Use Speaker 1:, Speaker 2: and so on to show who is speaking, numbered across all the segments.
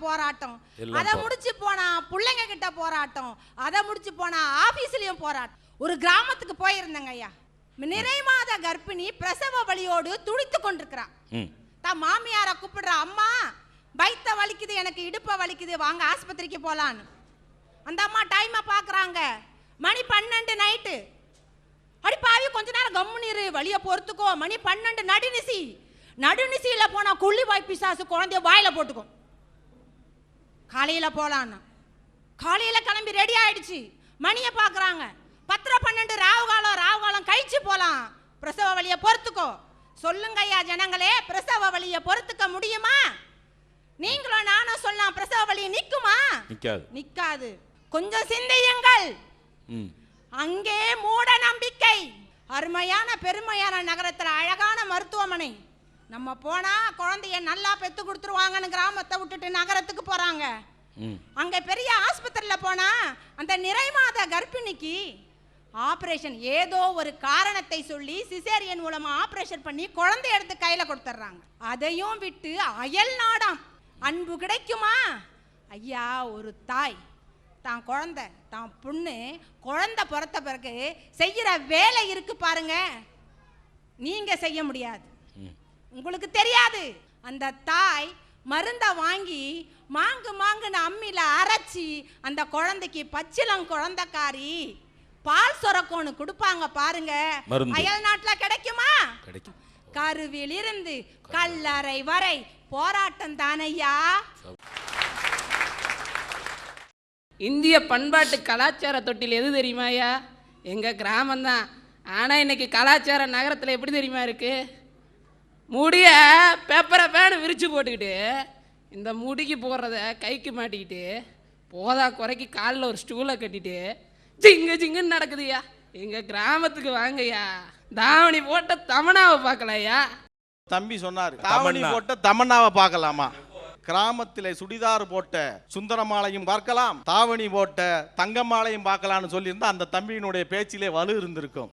Speaker 1: போராட்டம், அதை முடிச்சு போனா பிள்ளைங்க கிட்ட போராட்டம், அதை முடிச்சு போனா ஆபீஸ்லயும் போராட்டம். ஒரு கிராமத்துக்கு போயிருந்தேங்க ஐயா. நிறைமாத கர்ப்பிணி பிரசவ வலியோடு துடித்து கொண்டிருக்கிறான். தான் மாமியார கூப்பிடுற, அம்மா வயித்த வலிக்குது, எனக்கு இடுப்ப வலிக்குது, வாங்க ஆஸ்பத்திரிக்கு போலான்னு. அந்த அம்மா டைமை பார்க்குறாங்க, மணி 12 நைட்டு. அடி பாவி, கொஞ்ச நேரம் கம்முனிரு, வலியை பொறுத்துக்கோ, மணி 12 நடுநிசி. நடுநிசியில் போனால் கொள்ளி வாய் பிசாசு குழந்தைய வாயில போட்டுக்கும். காலையில் போகலான்னு காலையில் கிளம்பி ரெடி ஆயிடுச்சு. மணியை பார்க்குறாங்க 10:12, ராவுகாலம் கழிச்சு போகலாம். பிரசவ வலியை பொறுத்துக்கோ. சொல்லுங்க ஐயா ஜனங்களே, பிரசவ வலியை பொறுத்துக்க முடியுமா? நீங்களும் நானும் சொல்லலாம், பிரசவ வலி நிக்குமா? நிக்காது. கொஞ்சம் சிந்தியுங்கள். அங்கே மூட நம்பிக்கை. அருமையான பெருமையான நகரத்துல அழகான மருத்துவமனை. நம்ம போனா குழந்தைய நல்லா பெத்து கொடுத்துருவாங்கன்னு கிராமத்தை விட்டுட்டு நகரத்துக்கு போறாங்க. அங்க பெரிய ஆஸ்பத்திரியில போனா அந்த நிறைமாத கர்ப்பிணிக்கு ஆபரேஷன் ஏதோ ஒரு காரணத்தை சொல்லி சிசேரியன் மூலமா ஆபரேஷன் பண்ணி குழந்தை எடுத்து கையில கொடுத்துட்றாங்க. அதையும் விட்டு அயல் நாடாம் அன்பு கிடைக்குமா? ஐயா, ஒரு தாய் தான் குழந்தை, தான் பொண்ணு குழந்தை பிறந்த பிறகு செய்யற வேலை இருக்கு பாருங்க, நீங்க செய்ய முடியாது, உங்களுக்கு தெரியாது. அந்த தாய் மருந்தை வாங்கி மாங்குன்னு அம்மியில அரைச்சி அந்த குழந்தைக்கு பச்சிலம் குழந்தைக்காரி பால் சொரக்கோன்னு கொடுப்பாங்க பாருங்க. அயல் நாட்டுல கிடைக்குமா? கருவில் இருந்து கல்லறை வரை போராட்டம் தானையா.
Speaker 2: இந்திய பண்பாட்டு கலாச்சார தொட்டில் எது தெரியுமாயா? எங்கள் கிராமம்தான். ஆனால் இன்னைக்கு கலாச்சார நகரத்தில் எப்படி தெரியுமா இருக்கு? முடிய பேப்பரை பேனு விரித்து போட்டுக்கிட்டு இந்த முடிக்கு போடுறத கைக்கு மாட்டிக்கிட்டு போதா குறைக்கு காலில் ஒரு ஸ்டூலை கட்டிட்டு ஜிங்குன்னு நடக்குதுயா. எங்கள் கிராமத்துக்கு வாங்கய்யா, தாவணி போட்ட தமனாவை பார்க்கலையா?
Speaker 3: தம்பி சொன்னார், தாவணி போட்ட தமன்னாவை பார்க்கலாமா? கிராமத்திலே சுடிதார் போட்ட சுந்தரமாலையும் பார்க்கலாம், தாவணி போட்ட தங்கமாலையும் பார்க்கலாம்னு சொல்லியிருந்தா அந்த தம்பியினுடைய பேச்சிலே வலு இருந்திருக்கும்.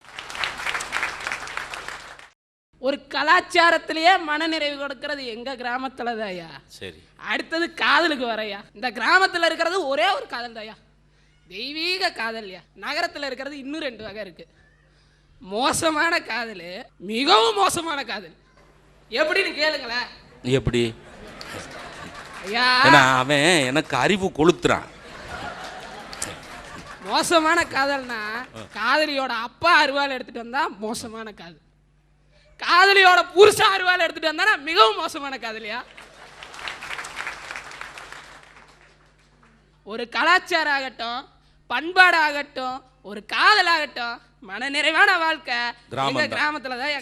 Speaker 2: ஒரு கலாச்சாரத்திலேயே மனநிறைவு கொடுக்கறது எங்க கிராமத்துல தாயா. சரி, அடுத்தது காதலுக்கு வரையா. இந்த கிராமத்துல இருக்கிறது ஒரே ஒரு காதல் தாயா, தெய்வீக காதல்யா. நகரத்துல இருக்கிறது இன்னும் 2 வகை இருக்கு. மோசமான காதல், மிகவும் மோசமான காதல். எப்படின்னு கேளுங்களேன்.
Speaker 4: எப்படி? அவன் எனக்கு அறிவு கொளுத்துறான்.
Speaker 2: மோசமான காதல்னா காதலியோட அப்பா அருவாள் எடுத்துட்டு வந்தா மோசமான காதல். காதலியோட புருஷன் அருவாள் எடுத்துட்டு வந்தா மிகவும் மோசமான காதலியா. ஒரு கலாச்சாரம் ஆகட்டும், பண்பாடு ஆகட்டும், ஒரு காதல் ஆகட்டும், மன நிறைவான வாழ்க்கை எங்க கிராமத்துல தான்.